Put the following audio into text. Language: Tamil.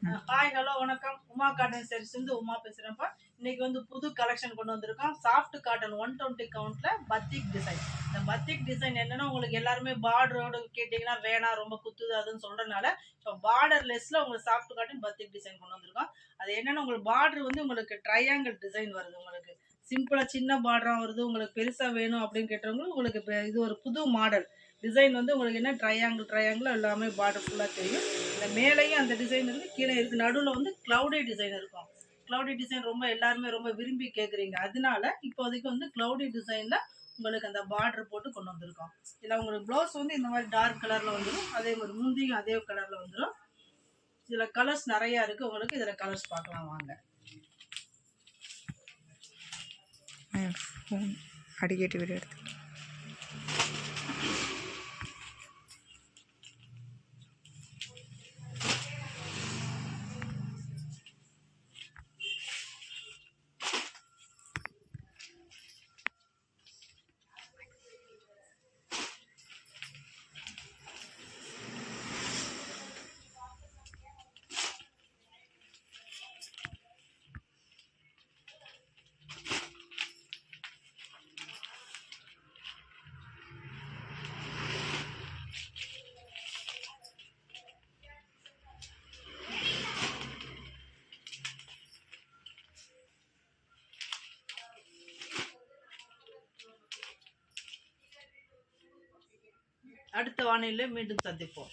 ஹாய் ஹலோ வணக்கம். உமா காட்டன் சாரீஸ் உமா பேசுறேன்ப்பா. இன்னைக்கு புது கலெக்ஷன் கொண்டு வந்திருக்கோம். சாஃப்ட் காட்டன் 120 கவுண்ட்ல பத்திக் டிசைன். இந்த பத்திக் டிசைன் என்னன்னா உங்களுக்கு எல்லாருமே பார்டரோடு கேட்டீங்கன்னா வேணாம் ரொம்ப குத்துது அதுன்னு சொல்றதுனால இப்போ பார்டர் லெஸ்ல உங்களுக்கு சாஃப்ட் காட்டன் பத்திக் டிசைன் கொண்டு வந்திருக்கோம். அது என்னன்னா உங்களுக்கு பார்டர் உங்களுக்கு ட்ரையாங்கிள் டிசைன் வருது. உங்களுக்கு சிம்பிளா சின்ன பார்டரா வருது. உங்களுக்கு பெருசா வேணும் அப்படின்னு கேட்டவங்களுக்கு உங்களுக்கு இது ஒரு புது மாடல் டிசைன் உங்களுக்கு என்ன ட்ரையாங்கிள் எல்லாமே பார்டர் ஃபுல்லாக தெரியும். இந்த மேலேயும் அந்த டிசைன் இருக்குது, கீழே இருக்குது. நடுவில் க்ளவுடி டிசைன் இருக்கும். க்ளவுடி டிசைன் ரொம்ப எல்லாருமே ரொம்ப விரும்பி கேட்குறீங்க. அதனால இப்போதைக்கு க்ளவுடி டிசைனில் உங்களுக்கு அந்த பார்டர் போட்டு கொண்டு வந்திருக்கோம். இதில் உங்களுக்கு ப்ளவுஸ் இந்த மாதிரி டார்க் கலரில் வந்துடும். அதே மாதிரி முந்தியும் அதே கலரில் வந்துடும். இதில் கலர்ஸ் நிறையா இருக்குது. உங்களுக்கு இதில் கலர்ஸ் பார்க்கலாம் வாங்க. அடிக்கடி வீடியோ எடுத்து அடுத்த வானிலையில் மீண்டும் சந்திப்போம்.